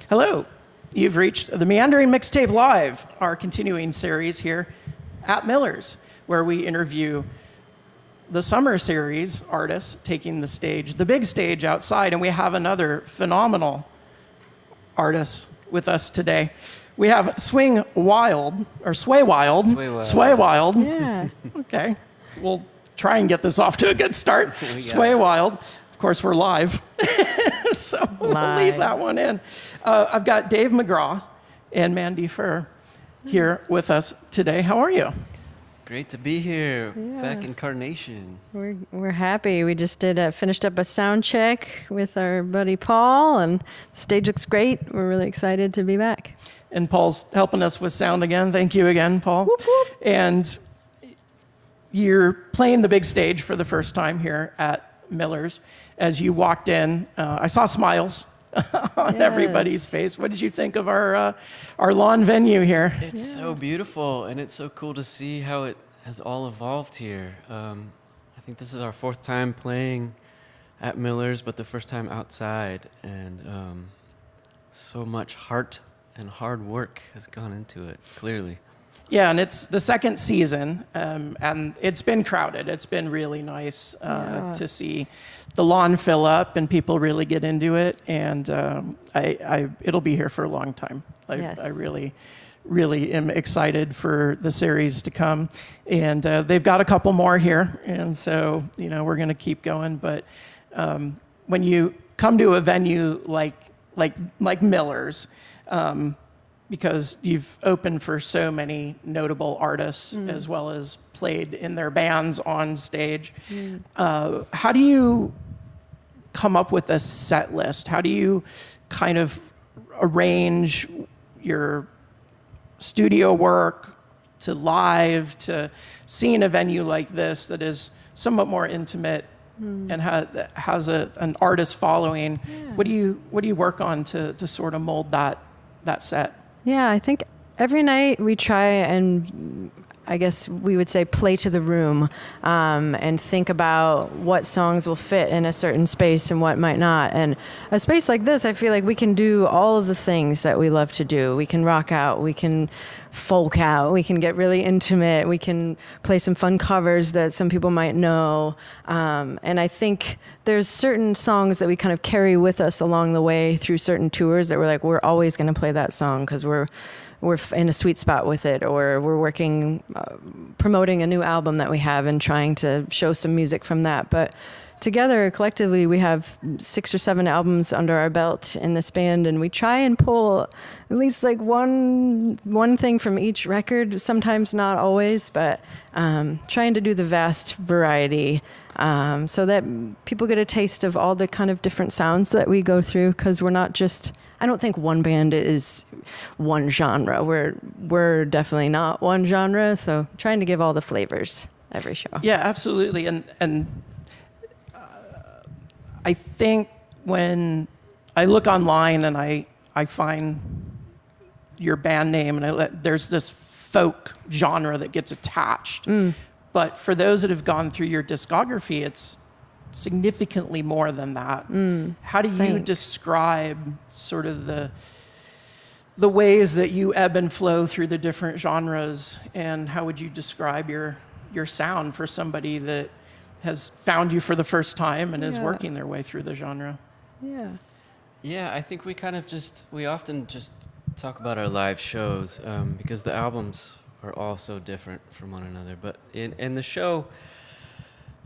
Hello. You've reached the Meandering Mixtape Live, our continuing series here at Miller's, where we interview the summer series artists taking the stage, the big stage outside, and we have another phenomenal artist with us today. We have Sway Wild. Sway Wild. Yeah. Okay. We'll try and get this off to a good start. Sway Wild. Of course, we're live. So we'll leave that one in. I've got Dave McGraw and Mandy here with us today. How are you? Great to be here, back in Carnation. We're happy. We just finished up a sound check with our buddy Paul, and the stage looks great. We're really excited to be back. And Paul's helping us with sound again. Thank you again, Paul. Whoop, whoop. And you're playing the big stage for the first time here at Miller's. As you walked in, I saw smiles on everybody's face. What did you think of our lawn venue here? It's so beautiful, and it's so cool to see how it has all evolved here. I think this is our fourth time playing at Miller's, but the first time outside, and so much heart and hard work has gone into it, clearly. Yeah, and it's the second season, and it's been crowded. It's been really nice to see the lawn fill up and people really get into it, and it'll be here for a long time. I really am excited for the series to come, and they've got a couple more here, and so we're going to keep going. But when you come to a venue like Miller's, because you've opened for so many notable artists as well as played in their bands on stage. How do you come up with a set list? How do you kind of arrange your studio work to live, to seeing a venue like this that is somewhat more intimate and has an artist following? What do you work on to sort of mold that set? Yeah, I think every night we try and, I guess we would say, play to the room, and think about what songs will fit in a certain space and what might not. And a space like this, I feel like we can do all of the things that we love to do. We can rock out, we can folk out, we can get really intimate, we can play some fun covers that some people might know. And I think there's certain songs that we kind of carry with us along the way through certain tours that we're always going to play that song because we're in a sweet spot with it, or we're working, promoting a new album that we have and trying to show some music from that. But together, collectively, we have 6 or 7 albums under our belt in this band, and we try and pull at least like one thing from each record, sometimes not always, but trying to do the vast variety so that people get a taste of all the kind of different sounds that we go through, because we're not just, I don't think one band is one genre. We're definitely not one genre, so trying to give all the flavors every show. Yeah, absolutely. And I think when I look online and I find your band name, and there's this folk genre that gets attached. But for those that have gone through your discography, it's significantly more than that. How do you describe sort of the ways that you ebb and flow through the different genres, and how would you describe your sound for somebody that has found you for the first time and is working their way through the genre? Yeah, I think we often just talk about our live shows because the albums are all so different from one another. But in the show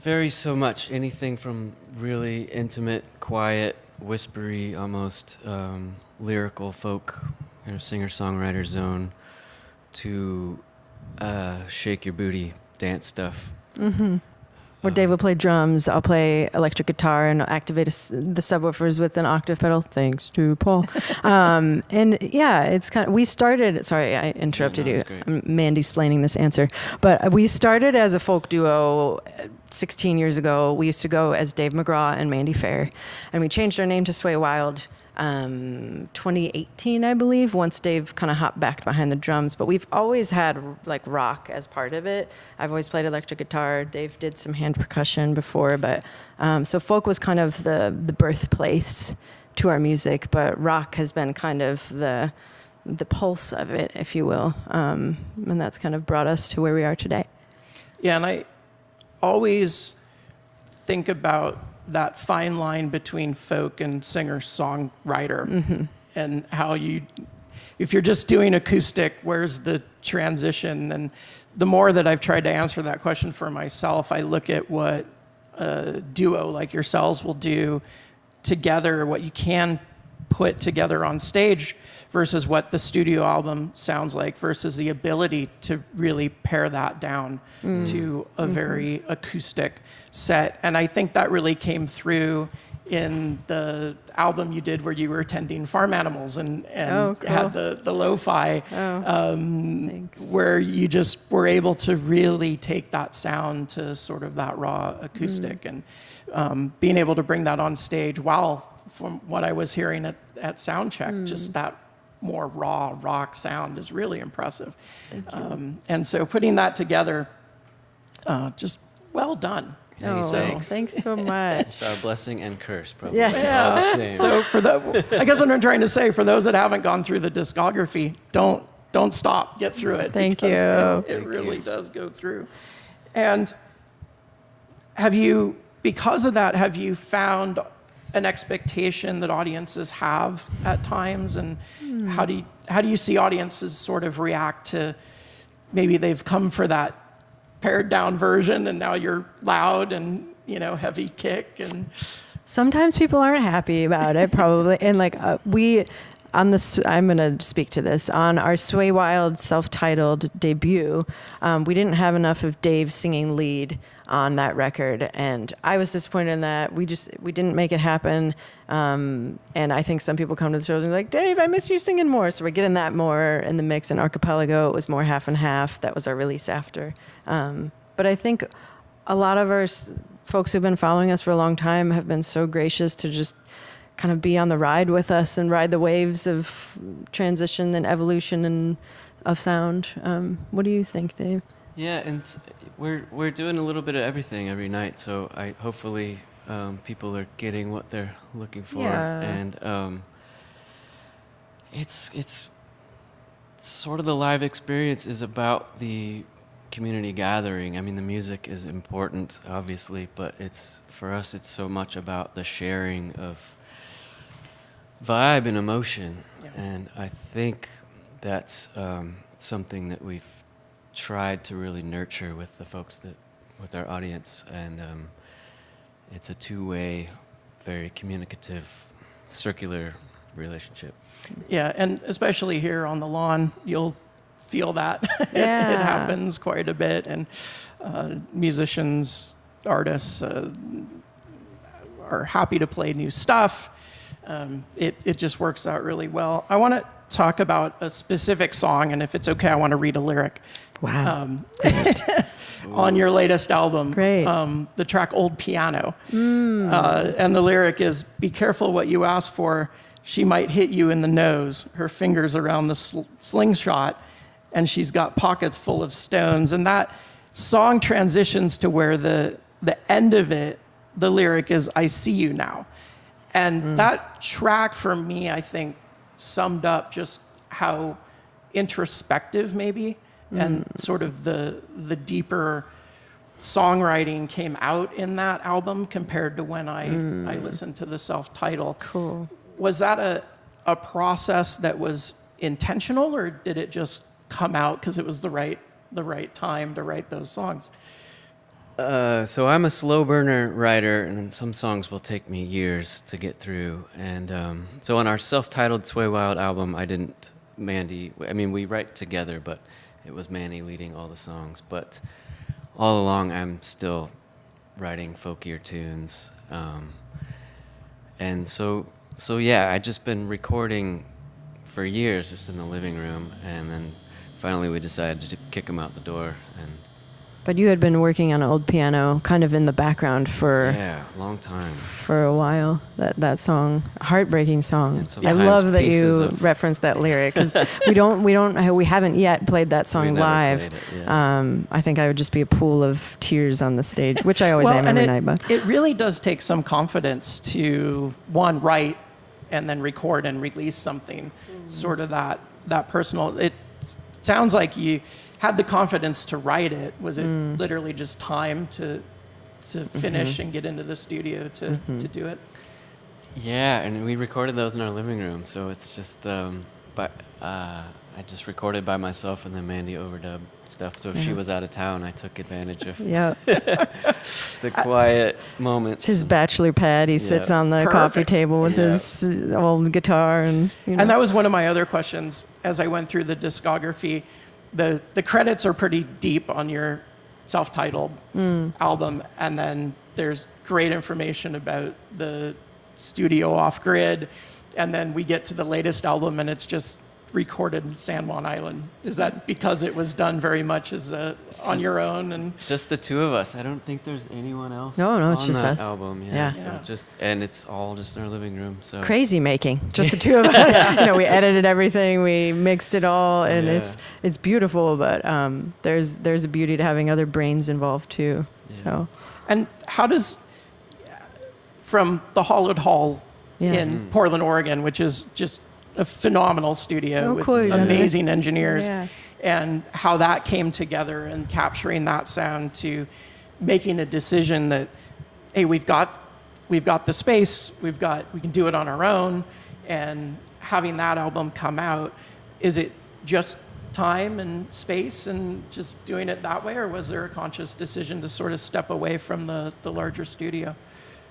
varies so much. Anything from really intimate, quiet, whispery, almost lyrical folk, singer-songwriter zone, to shake your booty dance stuff. Where Dave will play drums, I'll play electric guitar and activate the subwoofers with an octave pedal, thanks to Paul. And yeah, it's kind of, we started, sorry, I interrupted you. I'm Mandy-splaining this answer. But we started as a folk duo 16 years ago. We used to go as Dave McGraw and Mandy Fair. And we changed our name to Sway Wild 2018, I believe, once Dave kind of hopped back behind the drums. But we've always had like rock as part of it. I've always played electric guitar. Dave did some hand percussion before, but so folk was kind of the birthplace to our music, but rock has been kind of the pulse of it, if you will, and that's kind of brought us to where we are today. Yeah, and I always think about that fine line between folk and singer-songwriter, and how if you're just doing acoustic, where's the transition? And the more that I've tried to answer that question for myself, I look at what a duo like yourselves will do together, what you can put together on stage versus what the studio album sounds like, versus the ability to really pare that down to a very acoustic set. And I think that really came through in the album you did where you were tending farm animals and Oh, cool. had the lo-fi, Thanks. where you just were able to really take that sound to sort of that raw acoustic, and being able to bring that on stage, while from what I was hearing at soundcheck, just that more raw rock sound is really impressive. Thank you. And so putting that together, just well done. Oh, Thanks. thanks so much. It's our blessing and curse, probably. Yes. All the same. So I guess what I'm trying to say, for those that haven't gone through the discography, don't stop, get through it. Thank because you. It Thank really you. does go through. And because of that, have you found an expectation that audiences have at times? And how do you see audiences sort of react to, maybe they've come for that pared down version and now you're loud and, heavy kick and... Sometimes people aren't happy about it, probably. And I'm going to speak to this. On our Sway Wild self-titled debut, we didn't have enough of Dave singing lead on that record. And I was disappointed in that. We didn't make it happen. And I think some people come to the shows and are like, Dave, I miss you singing more. So we're getting that more in the mix. In Archipelago, it was more half and half. That was our release after. But I think a lot of our folks who've been following us for a long time have been so gracious to just kind of be on the ride with us and ride the waves of transition and evolution and of sound. What do you think, Dave? Yeah, and we're doing a little bit of everything every night, so hopefully people are getting what they're looking for. Yeah. And it's sort of the live experience is about the community gathering. I mean, the music is important, obviously, but for us it's so much about the sharing of vibe and emotion. Yeah. And I think that's something that we've tried to really nurture with the folks with our audience, and it's a two-way, very communicative, circular relationship. Yeah, and especially here on the lawn, you'll feel that. Yeah. It happens quite a bit, and musicians, artists are happy to play new stuff. It just works out really well. I want to talk about a specific song, and if it's okay, I want to read a lyric. Wow. On your latest album. Great. The track Old Piano. And the lyric is, be careful what you ask for. She might hit you in the nose. Her fingers around the slingshot, and she's got pockets full of stones. And that song transitions to where the end of it, the lyric is, I see you now. And that track for me, I think, summed up just how introspective maybe and sort of the deeper songwriting came out in that album compared to when I listened to the self-titled. Cool. Was that a process that was intentional, or did it just come out because it was the right time to write those songs? So I'm a slow burner writer, and some songs will take me years to get through. And so on our self-titled Sway Wild album, Mandy, we write together, but it was Mandy leading all the songs. But all along, I'm still writing folkier tunes. And so yeah, I'd just been recording for years just in the living room, and then finally we decided to kick them out the door. But you had been working on an old piano kind of in the background for long time. for a while. That song, heartbreaking song. And I sometimes love that pieces you of- referenced that lyric, because we haven't yet played that song We never live. played it, yeah. I think I would just be a pool of tears on the stage, which I always am and every night. But it really does take some confidence to, one, write and then record and release something, sort of that personal. It sounds like you had the confidence to write it. Was it literally just time to finish and get into the studio to do it? Yeah, and we recorded those in our living room, so it's just, I just recorded by myself, and then Mandy overdubbed stuff. So if she was out of town, I took advantage of the quiet moments. His bachelor pad. He sits on the coffee table with his old guitar, and And that was one of my other questions as I went through the discography. The credits are pretty deep on your self-titled album, and then there's great information about the studio off-grid, and then we get to the latest album, and it's just recorded in San Juan Island. Is that because it was done very much as on your own? And just the two of us. I don't think there's anyone else. No, it's on just that us. album. Yeah. So and it's all just in our living room. So crazy making, just the two of us. We edited everything, we mixed it all, and it's beautiful. But there's a beauty to having other brains involved too. Yeah. So, and how does from the Hollowed Hall in Portland, Oregon, which is just a phenomenal studio with amazing engineers, and how that came together and capturing that sound to making a decision that, hey, we've got the space, we can do it on our own, and having that album come out. Is it just time and space and just doing it that way, or was there a conscious decision to sort of step away from the larger studio?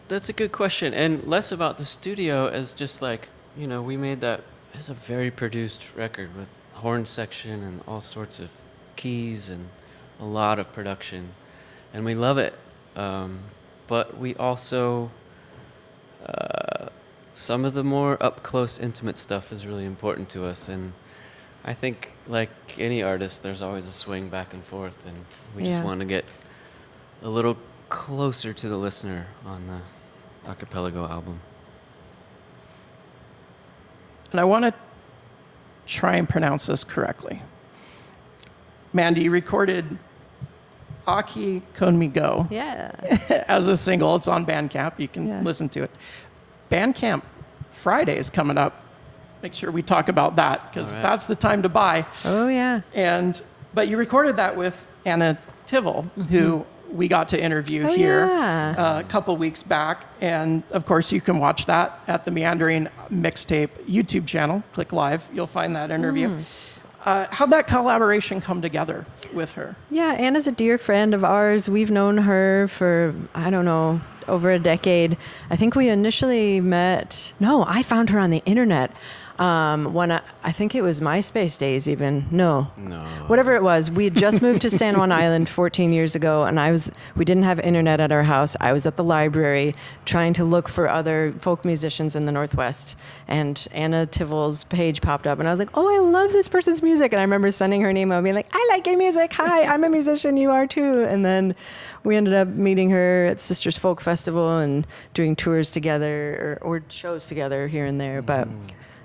That's a good question, and less about the studio as just like, we made that as a very produced record with horn section and all sorts of keys and a lot of production, and we love it. But we also, some of the more up-close, intimate stuff is really important to us, and I think like any artist, there's always a swing back and forth, and we just want to get a little closer to the listener on the Archipelago album. And I want to try and pronounce this correctly. Mandy, you recorded Aki Konmigo as a single. It's on Bandcamp. You can listen to it. Bandcamp Friday is coming up. Make sure we talk about that, because that's the time to buy. Oh, yeah. But you recorded that with Anna Tivol, who we got to interview here a couple weeks back. And of course, you can watch that at the Meandering Mixtape YouTube channel. Click live, you'll find that interview. How'd that collaboration come together with her? Yeah, Anna's a dear friend of ours. We've known her for, I don't know, over a decade. I think we initially met, I found her on the internet. When I think it was MySpace days even. No. Whatever it was. We had just moved to San Juan Island 14 years ago, and we didn't have internet at our house. I was at the library trying to look for other folk musicians in the Northwest, and Anna Tivol's page popped up, and I was like, oh, I love this person's music. And I remember sending her an email being like, I like your music. Hi, I'm a musician. You are too. And then we ended up meeting her at Sisters Folk Festival and doing tours together or shows together here and there. But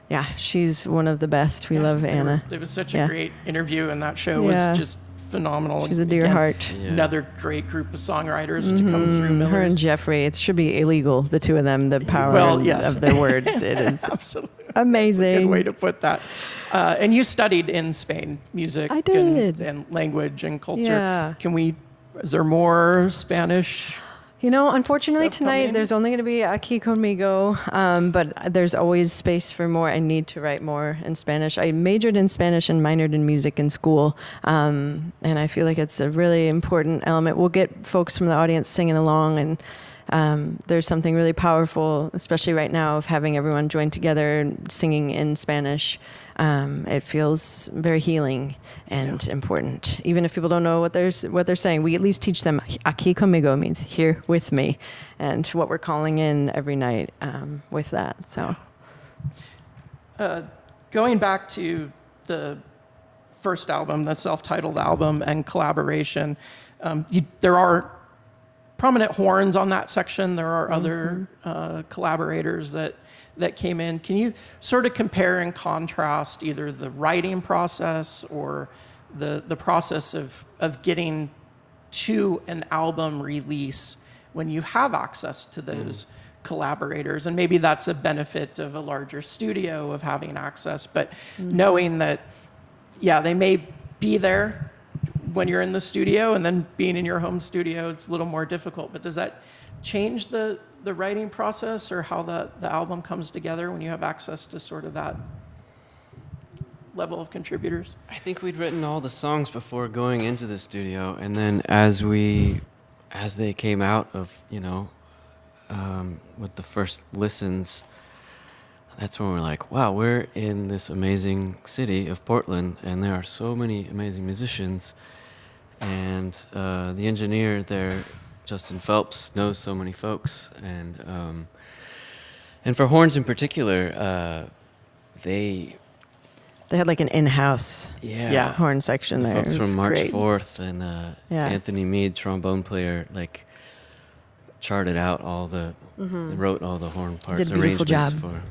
yeah, she's one of the best. We love Anna. It was such a great interview, and that show was just phenomenal. She's a dear heart. Another great group of songwriters to come through Miller's. Her and Jeffrey. It should be illegal, the two of them, the power of their words. It is absolutely amazing. That's a good way to put that. And you studied in Spain, music I did. And language and culture. Yeah. Is there more Spanish? Unfortunately tonight there's only going to be Aquí Conmigo, but there's always space for more. I need to write more in Spanish. I majored in Spanish and minored in music in school, and I feel like it's a really important element. We'll get folks from the audience singing along, and there's something really powerful, especially right now, of having everyone join together singing in Spanish. It feels very healing and important. Even if people don't know what they're saying, we at least teach them aquí conmigo means here with me, and what we're calling in every night with that. So, going back to the first album, the self-titled album, and collaboration, there are prominent horns on that section. There are other collaborators that came in. Can you sort of compare and contrast either the writing process or the process of getting to an album release when you have access to those collaborators, and maybe that's a benefit of a larger studio of having access, but knowing that, yeah, they may be there when you're in the studio, and then being in your home studio, it's a little more difficult. But does that change the writing process or how the album comes together when you have access to sort of that level of contributors? I think we'd written all the songs before going into the studio, and then as they came out of, with the first listens, that's when we're like, wow, we're in this amazing city of Portland, and there are so many amazing musicians. And the engineer there, Justin Phelps, knows so many folks. And for horns in particular, they had like an in-house yeah horn section there. Folks It from was March great. 4th and Anthony Mead, trombone player, like charted out all the, wrote all the horn parts, Did a beautiful arrangements job. for,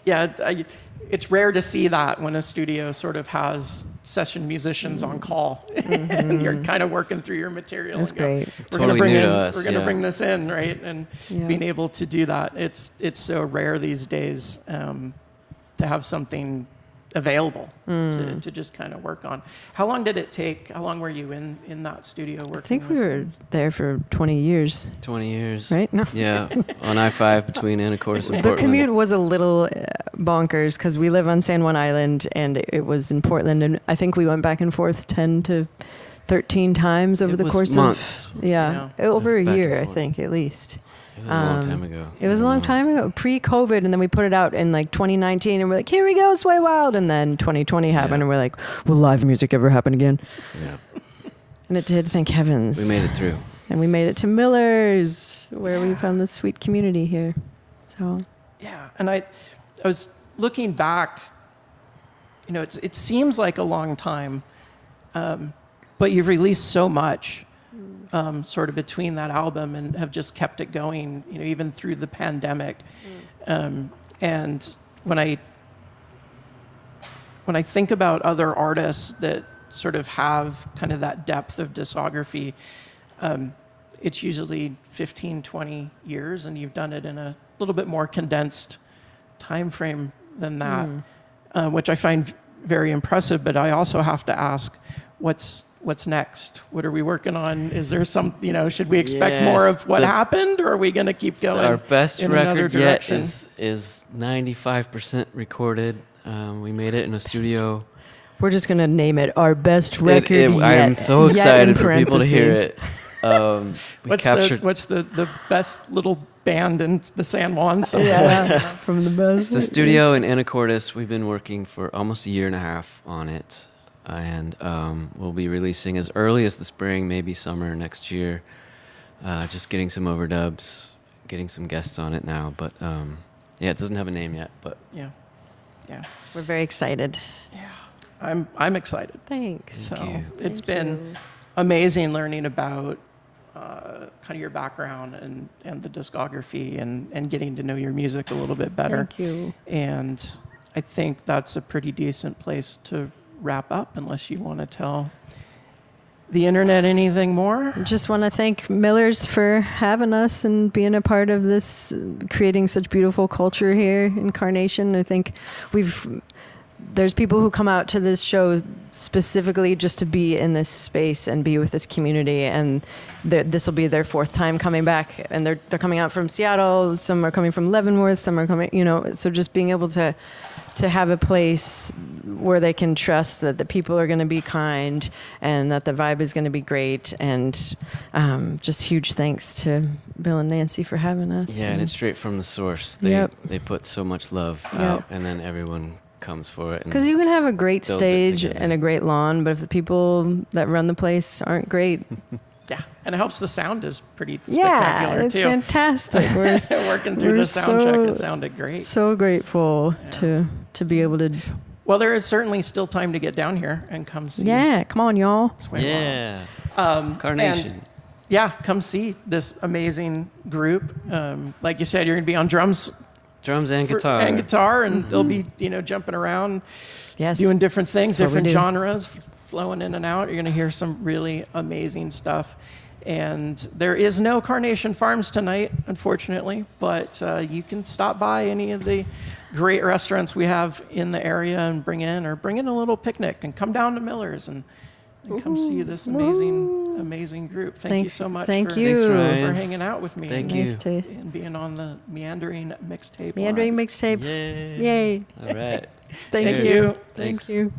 Yeah, it's rare to see that when a studio sort of has session musicians on call, and you're kind of working through your material. That's and go, great. We're Totally gonna bring new in, to us, We're going to yeah. bring this in, right? And Yeah. being able to do that, it's so rare these days to have something available to just kind of work on. How long did it take? How long were you in that studio working? I think we with were them? there for 20 years, 20 years. right? No. Yeah, on I-5 between Anacortes and The Portland. commute was a little bonkers because we live on San Juan Island and it was in Portland, and I think we went back and forth 10 to 13 times over It the was course months. of Yeah. over a Back and year, I forth. think, at least. It was a long time ago. It was a long time ago, pre-COVID, and then we put it out in like 2019, and we're like, here we go, Sway Wild, and then 2020 happened, Yeah. and we're like, will live music ever happen again? Yeah, And it did, thank heavens. we made it through. And we made it to Miller's, where we found this sweet community here. So, Yeah, and I was looking back. It seems like a long time, but you've released so much, sort of between that album, and have just kept it going. Even through the pandemic. And when I think about other artists that sort of have kind of that depth of discography, it's usually 15, 20 years, and you've done it in a little bit more condensed time frame than that, which I find very impressive. But I also have to ask, what's next? What are we working on? Is there some, should we expect more Yes, of what happened, or are we going to keep going? Our best in another record yet direction? is 95% recorded. We made it in a studio. we're just going to name it our best record yet. I am so yet in excited for people to hear parentheses. it. We captured What's the best little band in the San Juan? Yeah, from the best. It's a studio in Anacortes. We've been working for almost a year and a half on it, and we'll be releasing as early as the spring, maybe summer next year. Just getting some overdubs, getting some guests on it now, but it doesn't have a name yet. But Yeah. We're very excited. I'm excited. Thanks. So you. it's Thank been you. amazing learning about kind of your background and the discography and getting to know your music a little bit better. Thank you. And I think that's a pretty decent place to wrap up, unless you want to tell the internet anything more. Just want to thank Miller's for having us and being a part of this, creating such beautiful culture here in Carnation. I think there's people who come out to this show specifically just to be in this space and be with this community, and this will be their fourth time coming back, and they're coming out from Seattle, some are coming from Leavenworth, some are coming, so just being able to have a place where they can trust that the people are going to be kind and that the vibe is going to be great, and just huge thanks to Bill and Nancy for having us. yeah, and it's straight from the source. They put so much love out, and then everyone comes for it. Because you can have a great builds it stage together. and a great lawn, but if the people that run the place aren't great, Yeah, and it helps the sound is pretty yeah, spectacular it's too. fantastic. We're Working through we're the sound check, so- it sounded great. so grateful to be able to. Well, there is certainly still time to get down here and come see. Yeah, come on, y'all. Sway Wild. Yeah, Carnation. And, yeah, come see this amazing group. Like you said, you're going to be on drums Drums and guitar. and guitar, and they'll be jumping around, Yes, doing different things, That's what we different do. genres, flowing in and out. You're going to hear some really amazing stuff. And there is no Carnation Farms tonight, unfortunately, but you can stop by any of the great restaurants we have in the area and bring in a little picnic and come down to Miller's and come see this amazing group. Thank you so much Thank for, you. Thanks, for hanging out with me Thank Nice you. to and being on the Meandering Mixtape. Meandering Live. Mixtape. Yay. Yay. All right. Thank Thank you. you. Thanks. Thank you.